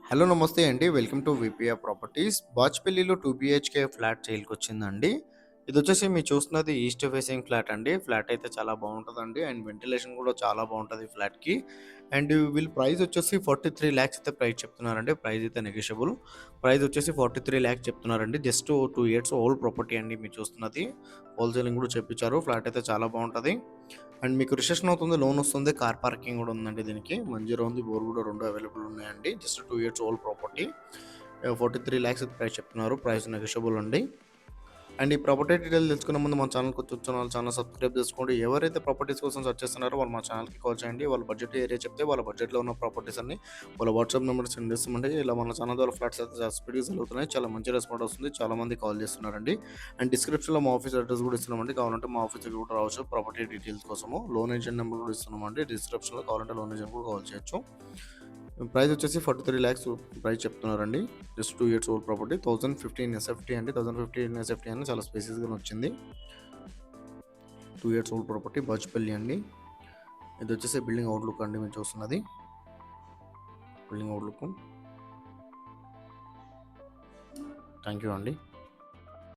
Hello నమస్తే అండి. Welcome to VPR properties. బాచ్‌పల్లిలో 2 బీహెచ్‌కే ఫ్లాట్ సేల్‌కొచ్చిందండి. ఇదొచ్చేసి మీరు చూస్తున్నది ఈస్ట్ ఫేసింగ్ ఫ్లాట్ అండి. ఫ్లాట్ అయితే చాలా బావుంటదండి. అండ్ వెంటిలేషన్ కూడా చాలా బావుంటది ఫ్లాట్‌కి. అండ్ వీళ్ళు ప్రైస్ వచ్చేసి 43 లాక్స్ అయితే ప్రైస్ చెప్తున్నారండి. ప్రైస్ అయితే నెగోషియబుల్. ప్రైస్ వచ్చేసి 43 లాక్స్ చెప్తున్నారండి. జస్ట్ 2 ఇయర్స్ ఓల్డ్ ప్రాపర్టీ అండి మీరు చూస్తున్నది. హోల్‌సేలింగ్ కూడా చేపిచ్చారు. ఫ్లాట్ అయితే చాలా బావుంటది. అండ్ మీకు రిజిస్ట్రేషన్ అవుతుంది, లోన్ వస్తుంది, కార్ పార్కింగ్ కూడా ఉందండి దీనికి. మంజీరా ఉంది, బోర్ కూడా 2 అవైలబుల్ ఉన్నాయండి. Just 2 years old property. 43 lakhs price చెప్తున్నారు. ప్రైస్ నెగోషియబుల్ అండి. అండ్ ఈ ప్రాపర్టీ డీటెయిల్ తెలుసుకునే ముందు మన ఛానల్‌కి వచ్చి మన ఛానల్ సబ్స్క్రైబ్ చేసుకోండి. ఎవరైతే ప్రాపర్టీస్ కోసం సెర్చ్ చేస్తున్నారో వాళ్ళు మా ఛానల్‌కి కాల్ చేయండి. వాళ్ళ బడ్జెట్ ఏరియా చెప్తే వాళ్ళ బడ్జెట్‌లో ఉన్న ప్రాపర్టీస్ అన్ని వాళ్ళ వాట్సాప్ నెంబర్ సెండ్ చేస్తామండి. ఇలా మన ఛానల్ ద్వారా ఫ్లాట్స్ అయితే చాలా స్పీడ్‌గా సెల్ అవుతున్నాయి. చాలా మంచి రెస్పాన్స్ వస్తుంది. చాలా మంది కాల్ చేస్తున్నారండి. అండ్ డిస్క్రిప్షన్‌లో మా ఆఫీస్ అడ్రస్ కూడా ఇస్తున్నామండి. కావాలంటే మా ఆఫీస్‌కి కూడా రావచ్చు ప్రాపర్టీ డీటెయిల్స్ కోసము. లోన్ ఏజెంట్ నెంబర్ కూడా ఇస్తున్నామండి. డిస్క్రిప్షన్‌లో కావాలంటే లోన్ ఏజెంట్ కూడా కాల్ చేయొచ్చు. ప్రైస్ వచ్చేసి 43 లాక్స్ ప్రైస్ చెప్తున్నారండి. Just 2 years old property. 1015 SFT అండి. 1015 ఎస్ఎఫ్టీ అని చాలా స్పేసెస్‌గా వచ్చింది. 2 ఇయర్స్ ఓల్డ్ ప్రాపర్టీ బాచ్‌పల్లి అండి. ఇది వచ్చేసి బిల్డింగ్ అవుట్‌లుక్ అండి మీరు చూస్తున్నది. Building outlook. థ్యాంక్ యూ అండి.